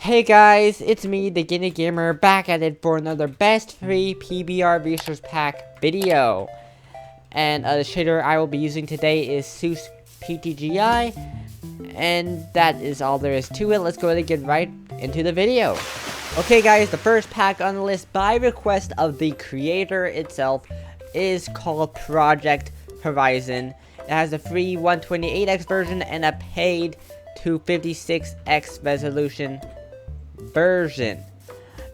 Hey guys, it's me, the Guinea Gamer, back at it for another best free PBR resource pack video. And the shader I will be using today is Seuss PTGI, and that is all there is to it. Let's go ahead and get right into the video. Okay guys, the first pack on the list by request of the creator itself is called Project Horizon. It has a free 128x version and a paid 256x resolution version.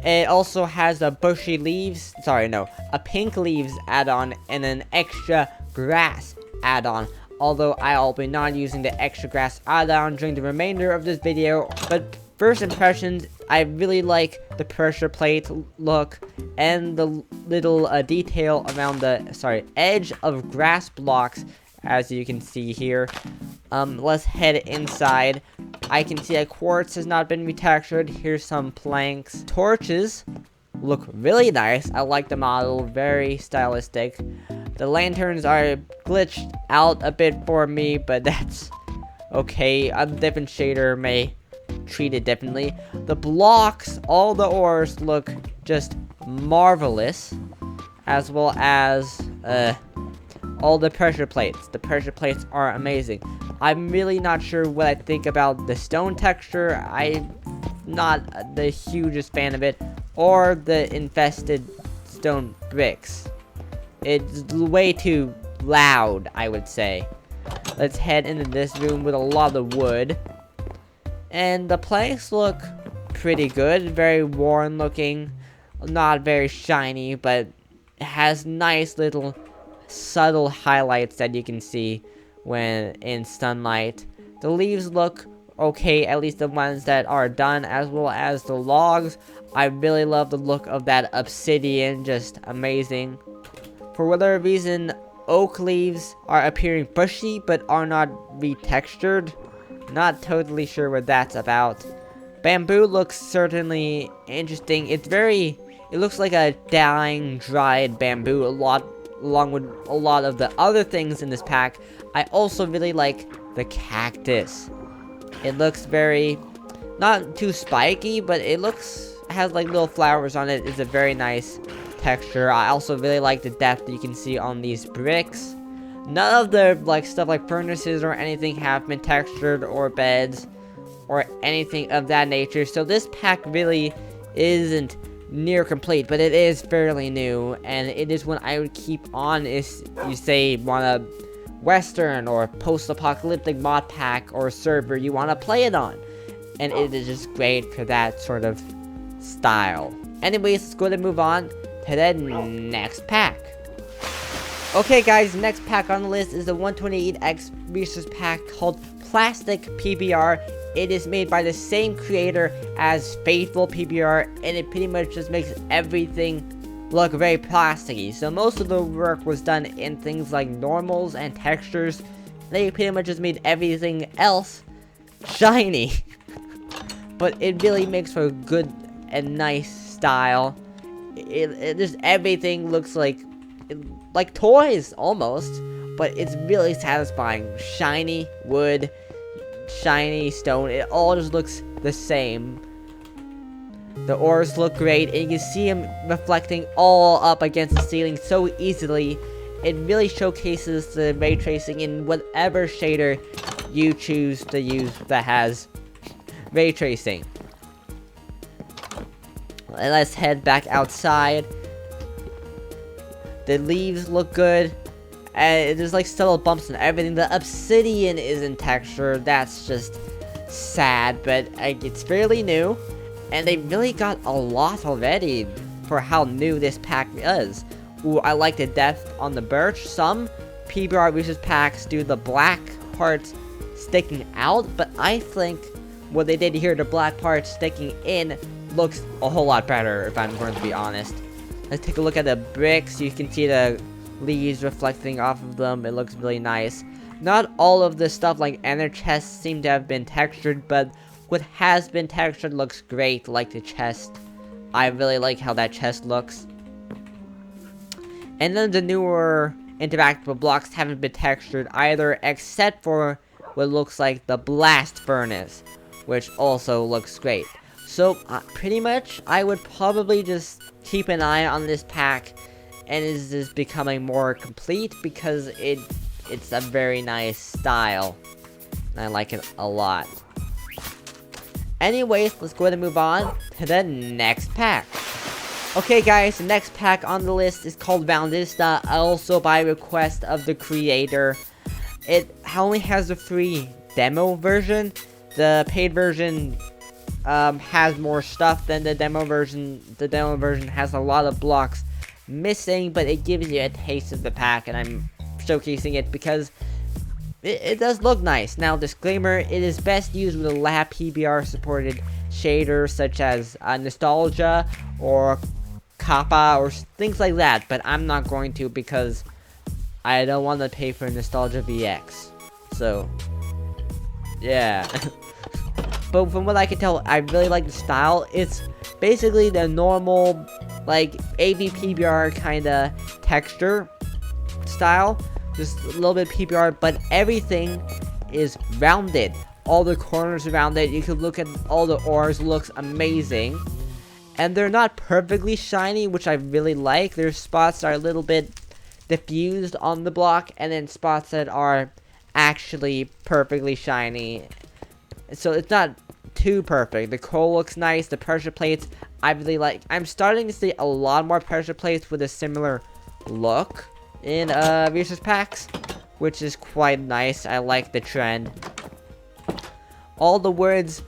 It also has a a pink leaves add-on and an extra grass add-on. Although I'll be not using the extra grass add-on during the remainder of this video. But first impressions, I really like the pressure plate look and the little detail around the edge of grass blocks, as you can see here. Let's head inside. I can see that quartz has not been retextured. Here's some planks. Torches look really nice. I like the model, very stylistic. The lanterns are glitched out a bit for me, but that's okay. A different shader may treat it differently. The blocks, all the ores look just marvelous, as well as all the pressure plates. The pressure plates are amazing. I'm really not sure what I think about the stone texture. I'm not the hugest fan of it, or the infested stone bricks. It's way too loud, I would say. Let's head into this room with a lot of wood. And the planks look pretty good. Very worn looking. Not very shiny, but it has nice little subtle highlights that you can see when in sunlight. The leaves look okay, at least the ones that are done, as well as the logs. I really love the look of that obsidian, just amazing. For whatever reason, oak leaves are appearing bushy but are not retextured. Not totally sure what that's about. Bamboo looks certainly interesting. It looks like a dying, dried bamboo, along with a lot of the other things in this pack. I also really like the cactus. It looks not too spiky, but has like little flowers on it. It's a very nice texture. I also really like the depth you can see on these bricks. None of the stuff like furnaces or anything have been textured, or beds or anything of that nature. So this pack really isn't near complete, but it is fairly new, and it is one I would keep on if you say want a western or post-apocalyptic mod pack or server you want to play it on, and it is just great for that sort of style. Anyways, let's go ahead and move on to the next pack. Okay guys, next pack on the list is the 128x resource pack called PlasticPBR. It is made by the same creator as Faithful PBR, and it pretty much just makes everything look very plasticky. So most of the work was done in things like normals and textures. They pretty much just made everything else shiny. But it really makes for a good and nice style. It just everything looks like toys almost, but it's really satisfying. Shiny wood, shiny stone, it all just looks the same. The ores look great, and you can see them reflecting all up against the ceiling so easily. It really showcases the ray tracing in whatever shader you choose to use that has ray tracing. Let's head back outside. The leaves look good. There's subtle bumps and everything. The obsidian isn't textured. That's just sad, but it's fairly new. And they really got a lot already for how new this pack is. Ooh, I like the depth on the birch. Some PBR resource packs do the black parts sticking out, but I think what they did here, the black parts sticking in, looks a whole lot better, if I'm going to be honest. Let's take a look at the bricks. You can see the leaves reflecting off of them. It looks really nice. Not all of the stuff like ender chests seem to have been textured, but what has been textured looks great, like the chest. I really like how that chest looks. And then the newer interactable blocks haven't been textured either, except for what looks like the blast furnace, which also looks great. So pretty much I would probably just keep an eye on this pack, and is this becoming more complete because it's a very nice style, and I like it a lot. Anyways, let's go ahead and move on to the next pack. Okay guys, the next pack on the list is called Roundista, also by request of the creator. It only has a free demo version. The paid version has more stuff than the demo version. The demo version has a lot of blocks missing, but it gives you a taste of the pack, and I'm showcasing it because it does look nice. Now, disclaimer, it is best used with a AVPBR supported shader such as Nostalgia or Kappa or things like that, but I'm not going to because I don't want to pay for Nostalgia VX. So, yeah. But from what I can tell, I really like the style. It's basically the normal, like, AVPBR kind of texture style. Just a little bit PBR, but everything is rounded. All the corners are rounded. You can look at all the ores. Looks amazing. And they're not perfectly shiny, which I really like. There's spots that are a little bit diffused on the block, and then spots that are actually perfectly shiny. So it's not too perfect. The coal looks nice. The pressure plates, I really like. I'm starting to see a lot more pressure plates with a similar look in resource packs, which is quite nice. I like the trend. All the woods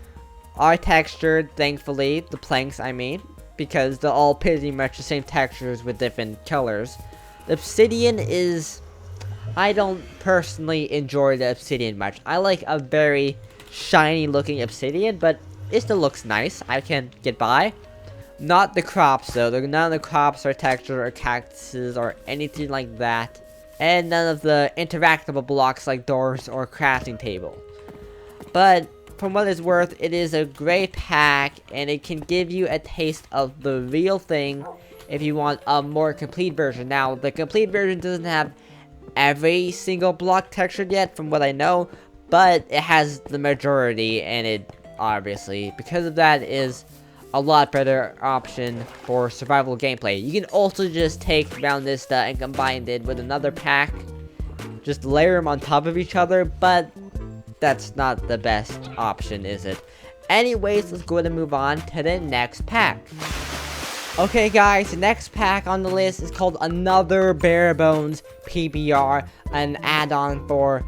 are textured, thankfully. The planks, I mean, because they're all pretty much the same textures with different colors. The obsidian is... I don't personally enjoy the obsidian much. I like a very shiny looking obsidian, but it still looks nice. I can get by. Not the crops though. None of the crops are textured or cactuses or anything like that. And none of the interactable blocks like doors or crafting table. But from what it's worth, it is a great pack, and it can give you a taste of the real thing if you want a more complete version. Now, the complete version doesn't have every single block textured yet, from what I know, but it has the majority, and it obviously, because of that, is a lot better option for survival gameplay. You can also just take Roundista and combine it with another pack, just layer them on top of each other, but that's not the best option, is it? Anyways, let's go ahead and move on to the next pack. Okay guys, the next pack on the list is called Another Bare Bones PBR, an add-on for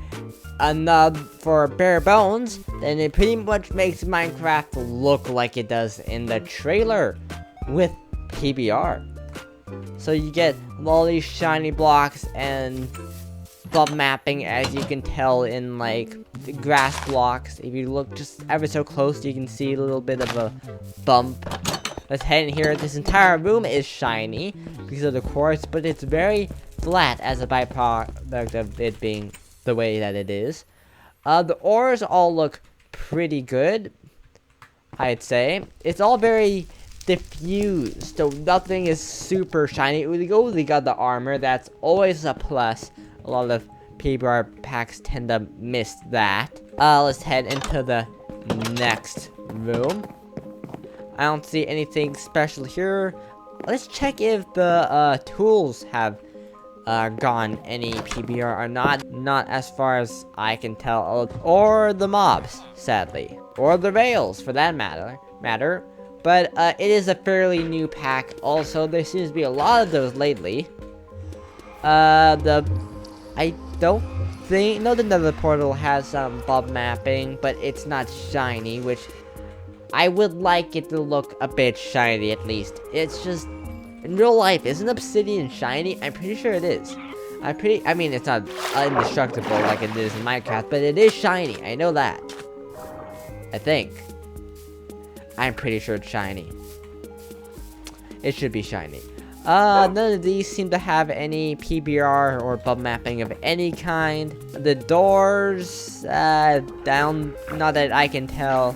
Bare Bones. Then it pretty much makes Minecraft look like it does in the trailer with PBR. So you get all these shiny blocks and bump mapping, as you can tell in like the grass blocks. If you look just ever so close, you can see a little bit of a bump. Let's head in here. This entire room is shiny because of the quartz, but it's very flat as a byproduct of it being the way that it is. The ores all look pretty good, I'd say. It's all very diffused, so nothing is super shiny. We only got the armor. That's always a plus. A lot of PBR packs tend to miss that. Let's head into the next room. I don't see anything special here. Let's check if the tools have gone any PBR or not. Not as far as I can tell. Or the mobs, sadly. Or the rails, for that matter. But it is a fairly new pack. Also, there seems to be a lot of those lately. I don't think... No, the Nether Portal has some bump mapping, but it's not shiny, which I would like it to look a bit shiny at least. It's just... In real life, isn't obsidian shiny? I'm pretty sure it is. I mean, it's not indestructible like it is in Minecraft, but it is shiny. I know that. I think. I'm pretty sure it's shiny. It should be shiny. None of these seem to have any PBR or bump mapping of any kind. The doors, down, not that I can tell,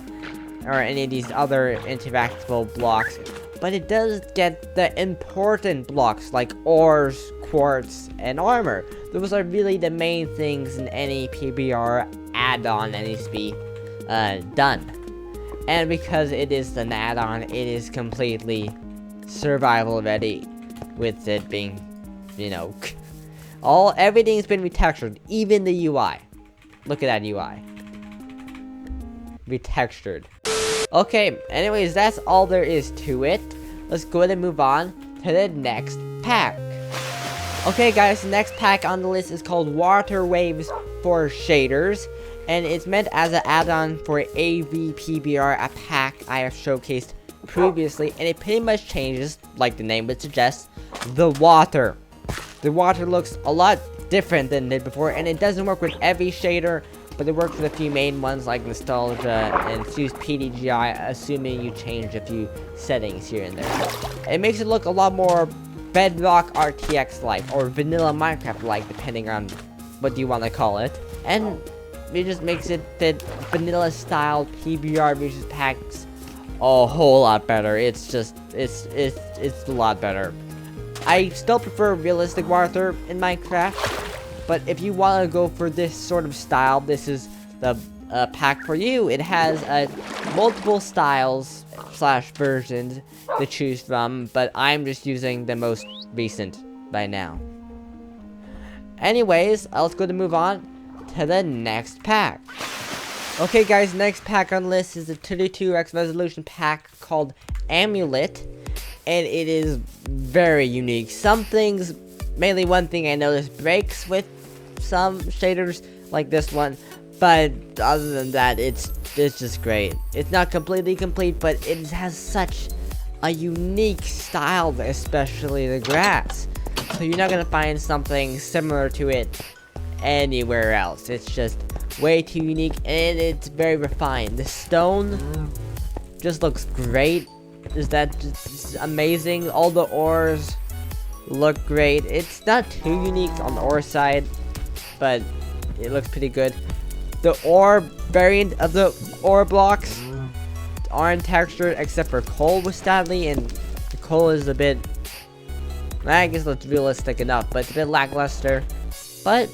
or any of these other interactable blocks. But it does get the important blocks like ores, quartz, and armor. Those are really the main things in any PBR add-on that needs to be done. And because it is an add-on, it is completely survival ready, with it being, you know, everything's been retextured, even the UI. Look at that UI. Retextured. Okay, anyways, that's all there is to it. Let's go ahead and move on to the next pack. Okay guys, the next pack on the list is called Water Waves for Shaders, and it's meant as an add-on for AVPBR, a pack I have showcased previously, and it pretty much changes, like the name would suggest, the water. The water looks a lot different than it did before, and it doesn't work with every shader, but it works with a few main ones like Nostalgia and PlasticPBR, assuming you change a few settings here and there. It makes it look a lot more Bedrock RTX-like, or vanilla Minecraft-like, depending on what you want to call it. And it just makes it fit vanilla-style PBR versus packs a whole lot better. It's just, it's a lot better. I still prefer realistic water in Minecraft, but if you want to go for this sort of style, this is the pack for you. It has multiple styles / versions to choose from, but I'm just using the most recent by now. Anyways, let's go to move on to the next pack. Okay guys, next pack on the list is the 32x resolution pack called Amulet, and it is very unique. Some things, mainly one thing I noticed, breaks with some shaders like this one, but other than that, it's just great. It's not completely complete, but it has such a unique style, especially the grass. So you're not gonna find something similar to it anywhere else. It's just way too unique, and it's very refined. The stone just looks great. Is that just amazing? All the ores look great. It's not too unique on the ore side, but it looks pretty good. The ore variant of the ore blocks aren't textured except for coal, sadly, and the coal is a bit, I guess it's realistic enough, but it's a bit lackluster. But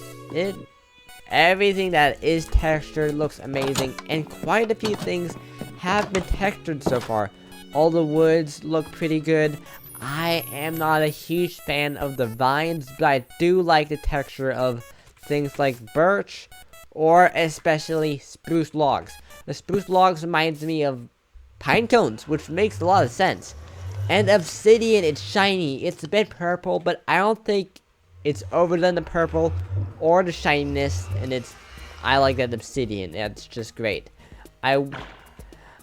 everything that is textured looks amazing, and quite a few things have been textured so far. All the woods look pretty good. I am not a huge fan of the vines, but I do like the texture of things like birch, or especially spruce logs. The spruce logs reminds me of pine cones, which makes a lot of sense. And obsidian, it's shiny. It's a bit purple, but I don't think it's overdone the purple or the shininess, and I like that obsidian. That's just great. The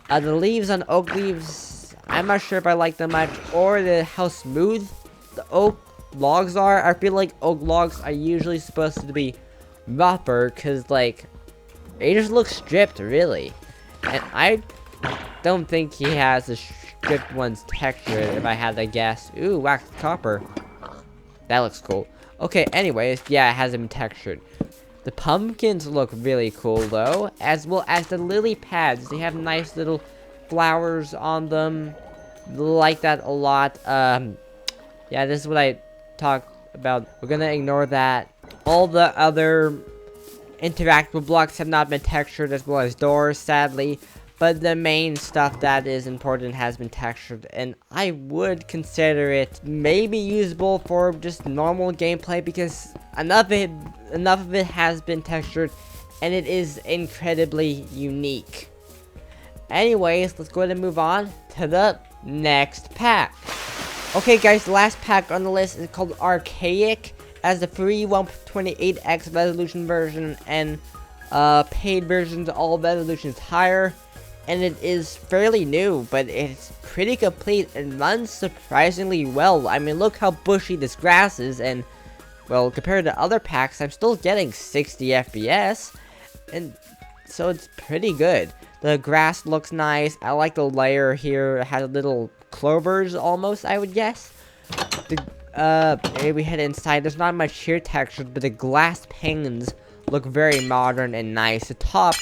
leaves on oak leaves, I'm not sure if I like them much, or how smooth the oak logs are. I feel like oak logs are usually supposed to be rougher, because like it just looks stripped, really. And I don't think he has the stripped ones textured, if I had to guess. Ooh, waxed copper. That looks cool. Okay, anyways, yeah, it hasn't been textured. The pumpkins look really cool though, as well as the lily pads. They have nice little flowers on them. Like that a lot. Yeah, this is what I talked about. We're gonna ignore that. All the other interactable blocks have not been textured, as well as doors, sadly. But the main stuff that is important has been textured, and I would consider it maybe usable for just normal gameplay, because enough of it has been textured, and it is incredibly unique. Anyways, let's go ahead and move on to the next pack. Okay guys, the last pack on the list is called Archaic, as the free 128x resolution version, and paid versions, all resolutions higher. And it is fairly new, but it's pretty complete and runs surprisingly well. I mean, look how bushy this grass is, and, well, compared to other packs, I'm still getting 60 FPS, and so it's pretty good. The grass looks nice. I like the layer here. It has little clovers, almost, I would guess. Maybe we head inside. There's not much here textured, but the glass panes look very modern and nice. The top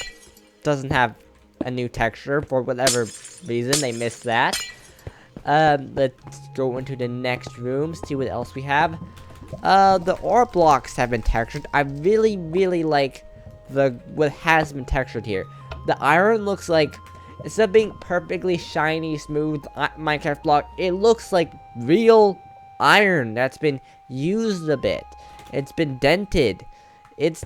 doesn't have a new texture for whatever reason. They missed that. Let's go into the next room, see what else we have. The ore blocks have been textured. I really like what has been textured here. The iron looks like instead of being perfectly shiny, smooth Minecraft block, it looks like real iron that's been used a bit. It's been dented. It's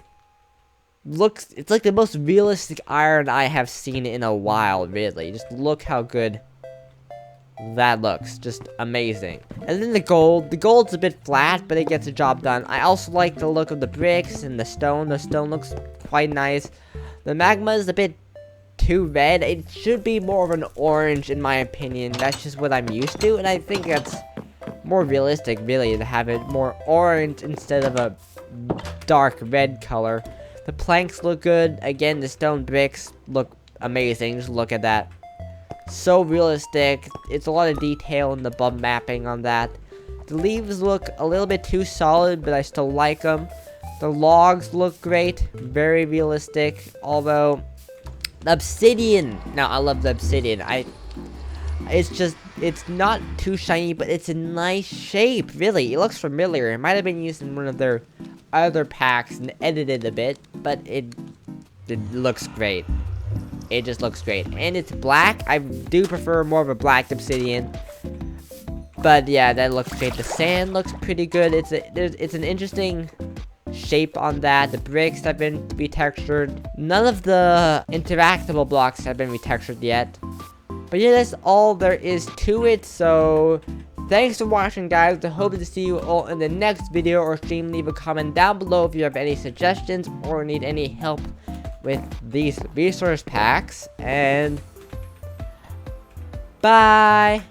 like the most realistic iron I have seen in a while, really. Just look how good that looks. Just amazing. And then the gold's a bit flat, but it gets the job done. I also like the look of the bricks and the stone. The stone looks quite nice. The magma is a bit too red. It should be more of an orange, in my opinion. That's just what I'm used to, and I think that's more realistic, really, to have it more orange instead of a dark red color. The planks look good. Again, the stone bricks look amazing. Just look at that. So realistic. It's a lot of detail in the bump mapping on that. The leaves look a little bit too solid, but I still like them. The logs look great. Very realistic. Although, the obsidian. Now, I love the obsidian. It's not too shiny, but it's a nice shape, really. It looks familiar. It might have been used in one of their other packs and edited a bit, but it looks great. It just looks great. And it's black. I do prefer more of a black obsidian. But yeah, that looks great. The sand looks pretty good. It's an interesting shape on that. The bricks have been retextured. None of the interactable blocks have been retextured yet. But yeah, that's all there is to it. So thanks for watching, guys. I hope to see you all in the next video or stream. Leave a comment down below if you have any suggestions or need any help with these resource packs. And bye.